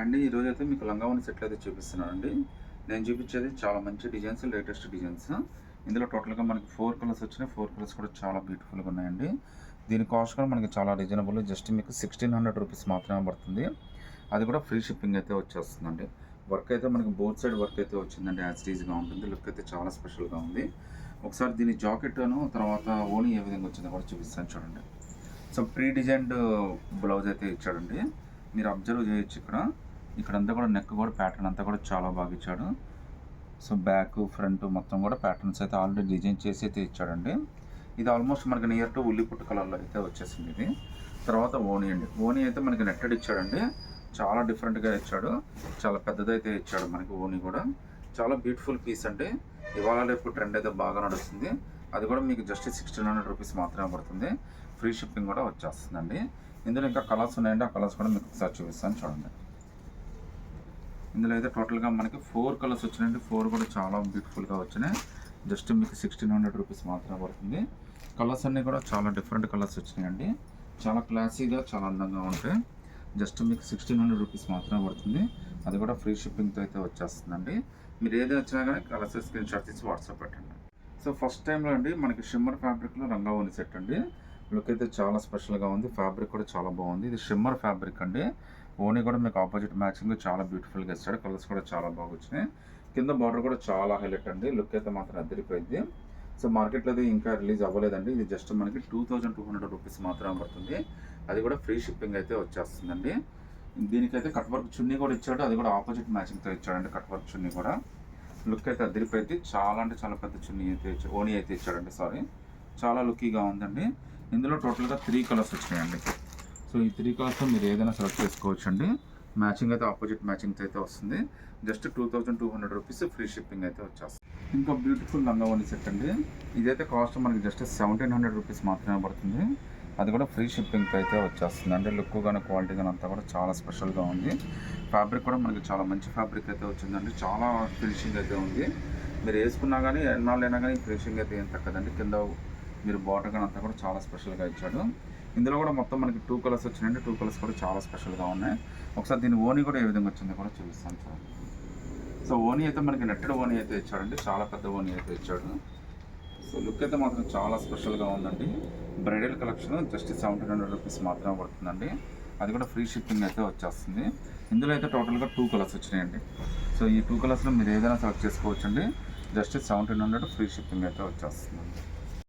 అండి ఈరోజైతే మీకు లంగావోని సెట్లు అయితే చూపిస్తున్నానండి. నేను చూపించేది చాలా మంచి డిజైన్స్, లేటెస్ట్ డిజైన్స్. ఇందులో టోటల్గా మనకి 4 కలర్స్ వచ్చినాయి. 4 కలర్స్ కూడా చాలా బ్యూటిఫుల్గా ఉన్నాయండి. దీని కాస్ట్ కూడా మనకి చాలా రీజనబుల్. జస్ట్ మీకు 1600 రూపీస్ మాత్రమే పడుతుంది. అది కూడా ఫ్రీ షిప్పింగ్ అయితే వచ్చేస్తుందండి. వర్క్ అయితే మనకి బోత్ సైడ్ వర్క్ అయితే వచ్చిందండి. యాజ్ ఈజ్గా ఉంటుంది. లుక్ అయితే చాలా స్పెషల్గా ఉంది. ఒకసారి దీని జాకెట్ను తర్వాత ఓనీ ఏ విధంగా వచ్చిందో కూడా చూపిస్తాను చూడండి. సో ప్రీ డిజైన్డ్ బ్లౌజ్ అయితే ఇచ్చాడండి. మీరు అబ్జర్వ్ చేయొచ్చు ఇక్కడంతా కూడా నెక్ కూడా ప్యాటర్న్ అంతా కూడా చాలా బాగా ఇచ్చాడు. సో బ్యాక్ ఫ్రంట్ మొత్తం కూడా ప్యాటర్న్స్ అయితే ఆల్రెడీ డిజైన్ చేసి అయితే ఇచ్చాడండి. ఇది ఆల్మోస్ట్ మనకి నియర్ టు ఉల్లిపుట్టు కలర్లో అయితే వచ్చేసింది ఇది. తర్వాత ఓనీ అండి. ఓనీ అయితే మనకి నెట్టెడ్ ఇచ్చాడండి. చాలా డిఫరెంట్గా ఇచ్చాడు. చాలా పెద్దదైతే ఇచ్చాడు మనకి ఓనీ కూడా. చాలా బ్యూటిఫుల్ పీస్ అండి. ఇవాళ రేపు ట్రెండ్ అయితే బాగా నడుస్తుంది. అది కూడా మీకు జస్ట్ 1600 రూపీస్ మాత్రమే పడుతుంది. ఫ్రీ షిప్పింగ్ కూడా వచ్చేస్తుందండి. ఇందులో ఇంకా కలర్స్ ఉన్నాయండి. ఆ కలర్స్ కూడా మీకు ఒకసారి చూపిస్తాను చూడండి. ఇందులో అయితే టోటల్గా మనకి 4 కలర్స్ వచ్చినాయండి. 4 కూడా చాలా బ్యూటిఫుల్గా వచ్చినాయి. జస్ట్ మీకు 1600 రూపీస్ మాత్రమే పడుతుంది. కలర్స్ అన్నీ కూడా చాలా డిఫరెంట్ కలర్స్ వచ్చినాయండి. చాలా క్లాసీగా చాలా అందంగా ఉంటాయి. జస్ట్ మీకు 1600 రూపీస్ మాత్రమే పడుతుంది. అది కూడా ఫ్రీ షిప్పింగ్తో అయితే వచ్చేస్తుందండి. మీరు ఏది వచ్చినా కానీ కలర్స్ స్క్రీన్ షాట్ తీసి వాట్సాప్ పెట్టండి. సో ఫస్ట్ టైంలో అండి మనకి షిమ్మర్ ఫ్యాబ్రిక్లో రంగావోని సెట్ అండి. లుక్ అయితే చాలా స్పెషల్గా ఉంది. ఫ్యాబ్రిక్ కూడా చాలా బాగుంది. ఇది షిమ్మర్ ఫ్యాబ్రిక్ అండి. ఓనీ కూడా మీకు ఆపోజిట్ మ్యాచింగ్ చాలా బ్యూటిఫుల్గా ఇస్తాడు. కలర్స్ కూడా చాలా బాగా వచ్చినాయి. కింద బార్డర్ కూడా చాలా హైలైట్ అండి. లుక్ అయితే మాత్రం అదిరిపోయింది. సో మార్కెట్లో అయితే ఇంకా రిలీజ్ అవ్వలేదండి. ఇది జస్ట్ మనకి 2200 రూపీస్ మాత్రమే పడుతుంది. అది కూడా ఫ్రీ షిప్పింగ్ అయితే వచ్చేస్తుందండి. దీనికైతే కట్ వర్క్ చున్నీ కూడా ఇచ్చాడు. అది కూడా ఆపోజిట్ మ్యాచింగ్తో ఇచ్చాడండి. కట్ వర్క్ చున్నీ కూడా లుక్ అయితే అదిరిపోయింది. చాలా అంటే చాలా పెద్ద చున్నీ అయితే ఓనీ అయితే ఇచ్చాడండి. సారీ, చాలా లుక్కీగా ఉందండి. ఇందులో టోటల్గా 3 కలర్స్ వచ్చినాయండి. సో ఈ 3 కలర్స్లో మీరు ఏదైనా సెలెక్ట్ చేసుకోవచ్చు అండి. మ్యాచింగ్ అయితే ఆపోజిట్ మ్యాచింగ్తో అయితే వస్తుంది. జస్ట్ 2200 రూపీస్ ఫ్రీ షిప్పింగ్ అయితే వచ్చేస్తుంది. ఇంకా బ్యూటిఫుల్ లంగావోని సెట్ అండి. ఇదైతే కాస్ట్ మనకి జస్ట్ 1700 రూపీస్ మాత్రమే పడుతుంది. అది కూడా ఫ్రీ షిప్పింగ్తో అయితే వచ్చేస్తుంది అండి. లుక్ కానీ క్వాలిటీ కానీ అంతా కూడా చాలా స్పెషల్గా ఉంది. ఫ్యాబ్రిక్ కూడా మనకి చాలా మంచి ఫ్యాబ్రిక్ అయితే వచ్చిందండి. చాలా ఫినిషింగ్ అయితే ఉంది. మీరు వేసుకున్నా కానీ ఎన్నాళ్ళైనా కానీ ఫినిషింగ్ అయితే ఏం తగ్గదండి. కింద మీరు బార్డర్ కానీ అంతా కూడా చాలా స్పెషల్గా ఇచ్చాడు. ఇందులో కూడా మొత్తం మనకి 2 కలర్స్ వచ్చినాయండి. 2 కలర్స్ కూడా చాలా స్పెషల్గా ఉన్నాయి. ఒకసారి దీని ఓనీ కూడా ఏ విధంగా వచ్చిందో కూడా చూపిస్తాను చూడండి. సో ఓనీ అయితే మనకి నెట్టెడ్ ఓనీ అయితే ఇచ్చాడండి. చాలా పెద్ద ఓనీ అయితే ఇచ్చాడు. సో లుక్ అయితే మాత్రం చాలా స్పెషల్గా ఉందండి. బ్రైడల్ కలెక్షన్ జస్ట్ 1700 రూపీస్ మాత్రమే పడుతుందండి. అది కూడా ఫ్రీ షిప్పింగ్ అయితే వచ్చేస్తుంది. ఇందులో అయితే టోటల్గా 2 కలర్స్ వచ్చినాయండి. సో ఈ 2 కలర్స్లో మీరు ఏదైనా సెలెక్ట్ చేసుకోవచ్చండి. జస్ట్ 1700 ఫ్రీ షిప్పింగ్ అయితే వచ్చేస్తుందండి.